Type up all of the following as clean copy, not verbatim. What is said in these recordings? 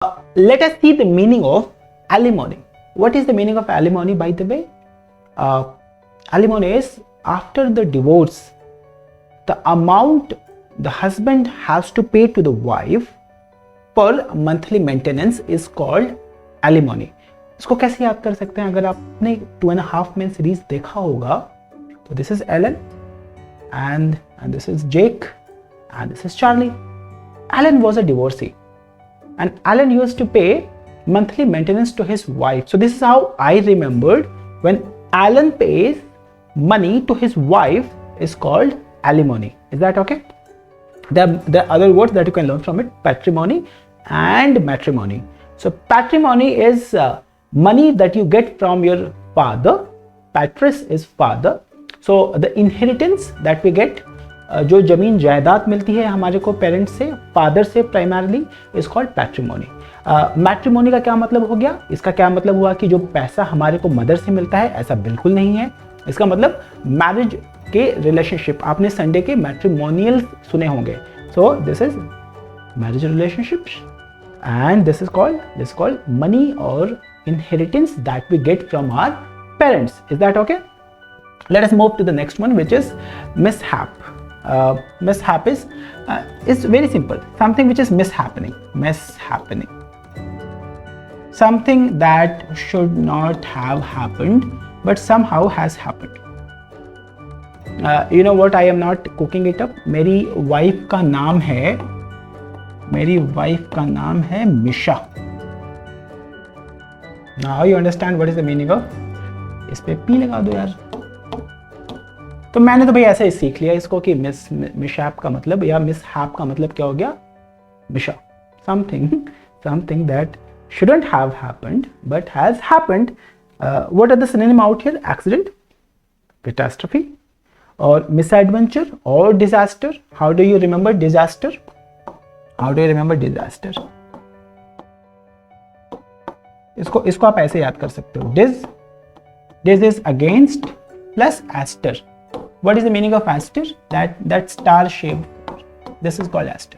Let us see the meaning of alimony. What is the meaning of alimony, by the way? Alimony is after the divorce, the amount the husband has to pay to the wife per monthly maintenance is called alimony. इसको कैसे याद कर सकते हैं? अगर आपने 2.5 Men series देखा होगा तो this is Ellen and this is Jake and this is Charlie. Alan was a divorcee and Alan used to pay monthly maintenance to his wife. So this is how I remembered when Alan pays money to his wife is called alimony. Is that okay? There are other words that you can learn from it: patrimony and matrimony. So patrimony is money that you get from your father. Patris is father. So the inheritance that we get, जो जमीन जायदाद मिलती है हमारे को parents से, father से primarily, is called पैट्रिमोनी. Matrimony का क्या मतलब हो गया? इसका क्या मतलब हुआ कि जो पैसा हमारे को मदर से मिलता है, ऐसा बिल्कुल नहीं है. इसका मतलब मैरिज के रिलेशनशिप. आपने संडे के मैट्रिमोनियल सुने होंगे. So this is marriage relationships and this is called money और inheritance that we get from our parents. Is that okay? Let us move to the next one, which is mishap. Mishap is very simple. Something which is mishappening. Something that should not have happened but somehow has happened. You know what? I am not cooking it up. मेरी wife का नाम है मिशा. Now you understand what is the meaning of? इस पे P लगा दो यार. तो मैंने तो भाई ऐसे ही सीख लिया इसको कि मिशैप का मतलब या मिसहैप का मतलब क्या हो गया? मिशा. Something that shouldn't have happened but has happened. What are the synonym out here? Accident, catastrophe, or misadventure, or disaster. How do you remember disaster? इसको आप ऐसे याद कर सकते हो. Dis is against plus aster. What is the meaning of aster? That star shape. This is called aster.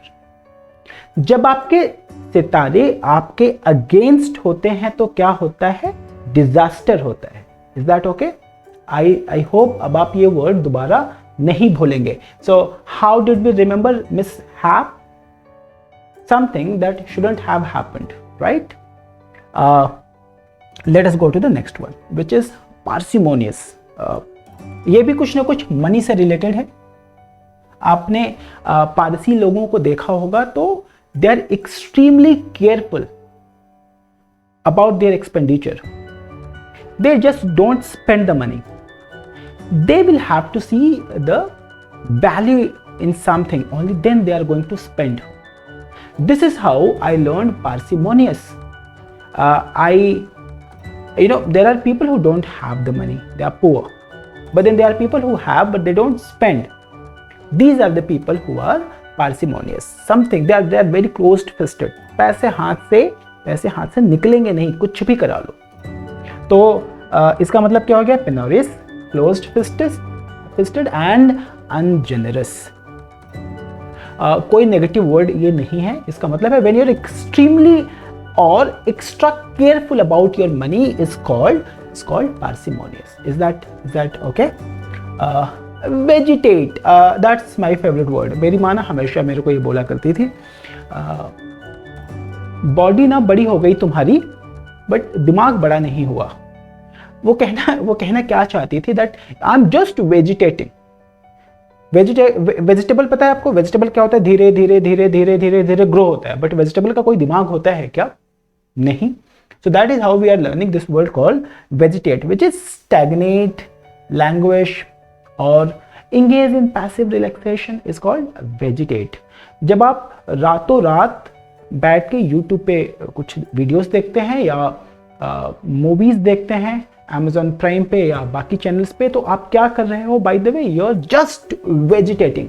जब आपके सितारे आपके अगेंस्ट होते हैं तो क्या होता है? डिजास्टर होता है. Is that okay? I hope अब आप ये वर्ड दोबारा नहीं भूलेंगे. So how did we remember mishap? Something that shouldn't have happened, right? Let us go to the next one, which is parsimonious. ये भी कुछ ना कुछ मनी से रिलेटेड है. आपने पारसी लोगों को देखा होगा तो they are extremely careful about their expenditure. They just don't spend the money. They will have to see the value in something, only then they are going to spend. This is how I learned parsimonious. There are people who don't have the money, they are poor, but then there are people who have but they don't spend. These are the people who are parsimonious. Something they are very closed fisted. पैसे हाथ से निकलेंगे नहीं, कुछ भी करा लो. तो इसका मतलब क्या हो गया? penurious, closed fisted and ungenerous. कोई नेगेटिव वर्ड ये नहीं है. इसका मतलब है when you are extremely or extra careful about your money is called parsimonious. Is that okay? Vegetate, that's my favorite word. मेरी माँ ना हमेशा मेरे को ये बोला करती थी, बॉडी ना बड़ी हो गई तुम्हारी बट दिमाग बड़ा नहीं हुआ. वो कहना क्या चाहती थी? That I am just vegetating. Vegetable पता है आपको वेजिटेबल क्या होता है? धीरे धीरे ग्रो होता है. बट वेजिटेबल का कोई दिमाग होता है क्या? नहीं. So that is how we are learning this word called vegetate, which is stagnate, languish, or engage in passive relaxation is called vegetate. जब आप रातों रात बैठ के YouTube पे कुछ वीडियोस देखते हैं या मूवीज देखते हैं Amazon Prime पे या बाकी चैनल्स पे, तो आप क्या कर रहे हो? By the way you are just vegetating.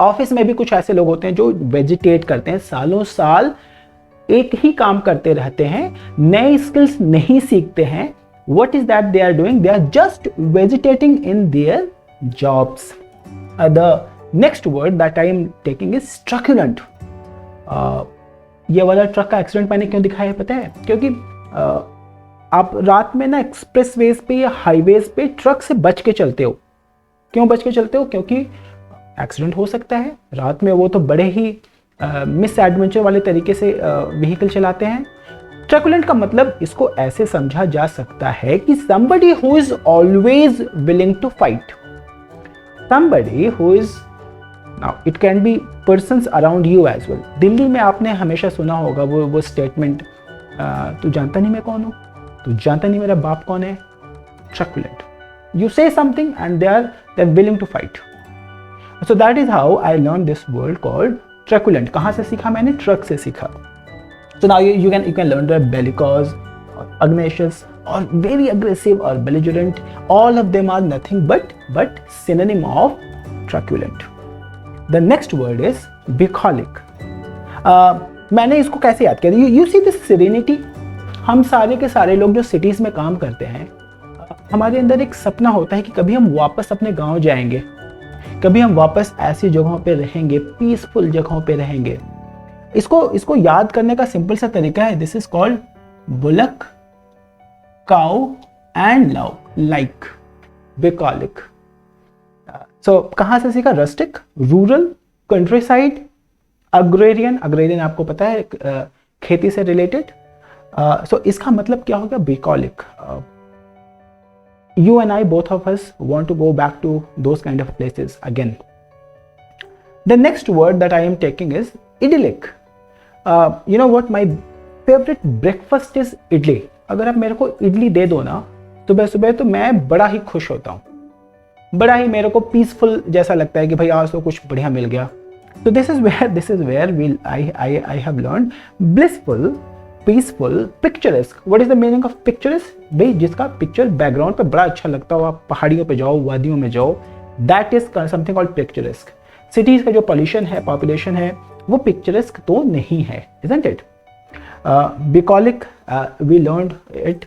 Office में भी कुछ ऐसे लोग होते हैं जो वेजिटेट करते हैं, सालों साल एक ही काम करते रहते हैं, नए स्किल्स नहीं सीखते हैं. What is that they are doing? They are just vegetating in their jobs. The next word that I am taking is truculent. ये वाला ट्रक का एक्सीडेंट मैंने क्यों दिखाया है पता है? क्योंकि आप रात में ना एक्सप्रेसवेज पे या हाईवेज पे ट्रक से बच के चलते हो। क्यों बच के चलते हो? क्योंकि एक्सीडेंट हो सकता है रात में। वो तो बड़े ही मिस एडवेंचर वाले तरीके से व्हीकल चलाते हैं। ट्रकुलेंट का मतलब इसको ऐसे समझा जा सकता है कि somebody who is always willing to fight, somebody who is, now it can be persons around you as well। Delhi में आपने हमेशा सुना होगा वो स्टेटमेंट, तू जानता नहीं मैं कौन हूँ, तू जानता नहीं मेरा बाप कौन है। ट्रकुलेंट, you say something and they're willing to fight। So that is how I learned this word called truculent। कहाँ से सीखा मैंने? ट्रक से सीखा। So now you can learn the bellicose or pugnacious or very aggressive or belligerent। All of them are nothing but synonym of truculent। The next word is bucolic। मैंने इसको कैसे याद किया? You see this serenity। हम सारे के सारे लोग जो सिटीज़ में काम करते हैं, हमारे अंदर एक सपना होता है कि कभी हम वापस अपने गांव जाएंगे, कभी हम वापस ऐसी जगहों पे रहेंगे, पीसफुल जगहों पे रहेंगे। इसको याद करने का सिंपल सा तरीका है, this is called bullock, cow and love, like, bucolic. So कहाँ से सीखा? Rustic, rural, countryside, agrarian. Agrarian आपको पता है खेती से रिलेटेड। सो इसका मतलब क्या हो गया? बुकॉलिक। You and I, both of us, want to go back to those kind of places again। The next word that I am taking is idyllic। You know what? My favorite breakfast is idli। अगर आप मेरे को इडली दे दो ना सुबह सुबह, तो मैं बड़ा ही खुश होता हूँ, बड़ा ही मेरे को पीसफुल जैसा लगता है कि भाई आज तो कुछ बढ़िया मिल गया। So this is where I have learned blissful, peaceful, picturesque. What is the meaning of picturesque? भाई जिसका पिक्चर बैकग्राउंड पे बड़ा अच्छा लगता हो, आप पहाड़ियों पे जाओ, वादियों में जाओ, that is something called picturesque. Cities का जो पॉल्यूशन है, पॉपुलेशन है, वो पिक्चरेस्क तो नहीं है, isn't it? Bucolic, we learned it,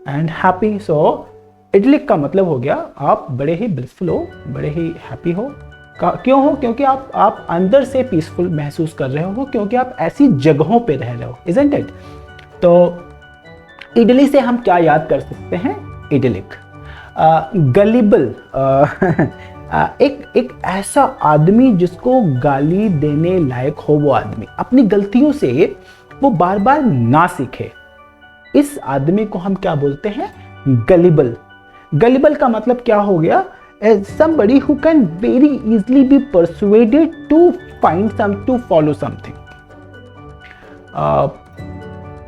and happy. So idyllic का मतलब हो गया आप बड़े ही ब्लिसफुल हो, बड़े ही हैप्पी हो। क्यों हो? क्योंकि आप अंदर से पीसफुल महसूस कर रहे हो, क्योंकि आप ऐसी जगहों पे रह रहे हो, इजंट इट? तो इडली से हम क्या याद कर सकते हैं? इडलिक। गलिबल, एक ऐसा आदमी जिसको गाली देने लायक हो, वो आदमी अपनी गलतियों से वो बार बार ना सीखे, इस आदमी को हम क्या बोलते हैं? गलिबल। गलिबल का मतलब क्या हो गया? Somebody who can very easily be persuaded to follow something।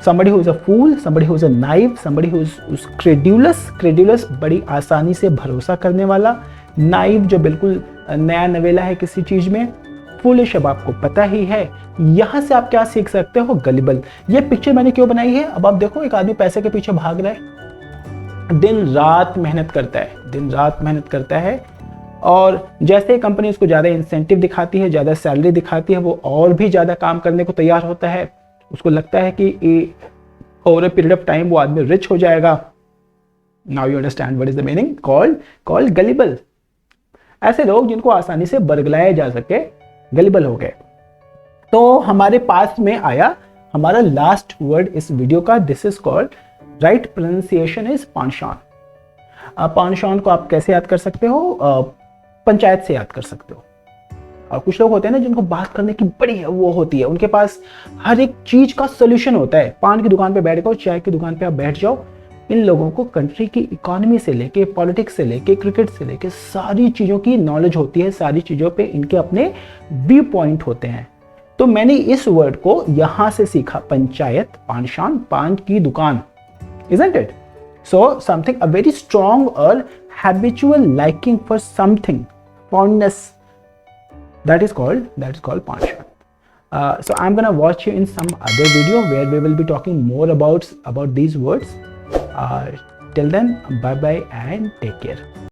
Somebody who is a fool, somebody who is a naive, somebody who is credulous। credulous बड़ी आसानी से भरोसा करने वाला। naive जो बिल्कुल नया नवेला है किसी चीज में। foolish अब आपको पता ही है। यहाँ से आप क्या सीख सकते हो? गलिबल। ये पिक्चर मैंने क्यों बनाई है? अब आप देखो, एक आदमी पैसे के पीछे भाग रहा है, दिन रात मेहनत करता है, दिन रात मेहनत करता है, और जैसे ही कंपनी उसको ज़्यादा इंसेंटिव दिखाती है, ज़्यादा सैलरी दिखाती है, वो और भी ज़्यादा काम करने को तैयार होता है। उसको लगता है कि over a period of time वो आदमी रिच हो जाएगा। Now you understand what is the meaning? Called gullible. ऐसे लोग जिनको आसानी से बरगलाया जा सके, गलिबल हो गए। तो हमारे पास में आया हमारा लास्ट वर्ड इस वीडियो का, this is called, right pronunciation is penchant. Penchant को आप कैसे याद कर सकते हो? पंचायत से याद कर सकते हो। और कुछ लोग होते हैं ना जिनको बात करने की बड़ी वो होती है, उनके पास हर एक चीज का सोल्यूशन होता है। पान की दुकान पे बैठ जाओ, चाय की दुकान पे आप बैठ जाओ, इन लोगों को कंट्री की इकोनॉमी से लेके, पॉलिटिक्स से लेके, क्रिकेट से लेके सारी चीज़ों की नॉलेज होती है, सारी चीज़ों पे इनके अपने व्यू पॉइंट होते हैं। तो मैंने इस वर्ड को यहाँ से सीखा, पंचायत, पानशान, पान की दुकान, isn't it? So something, a very strong or habitual liking for something, fondness, that is called panshan. So I'm gonna watch you in some other video where we will be talking more about these words. Till then, bye bye and take care.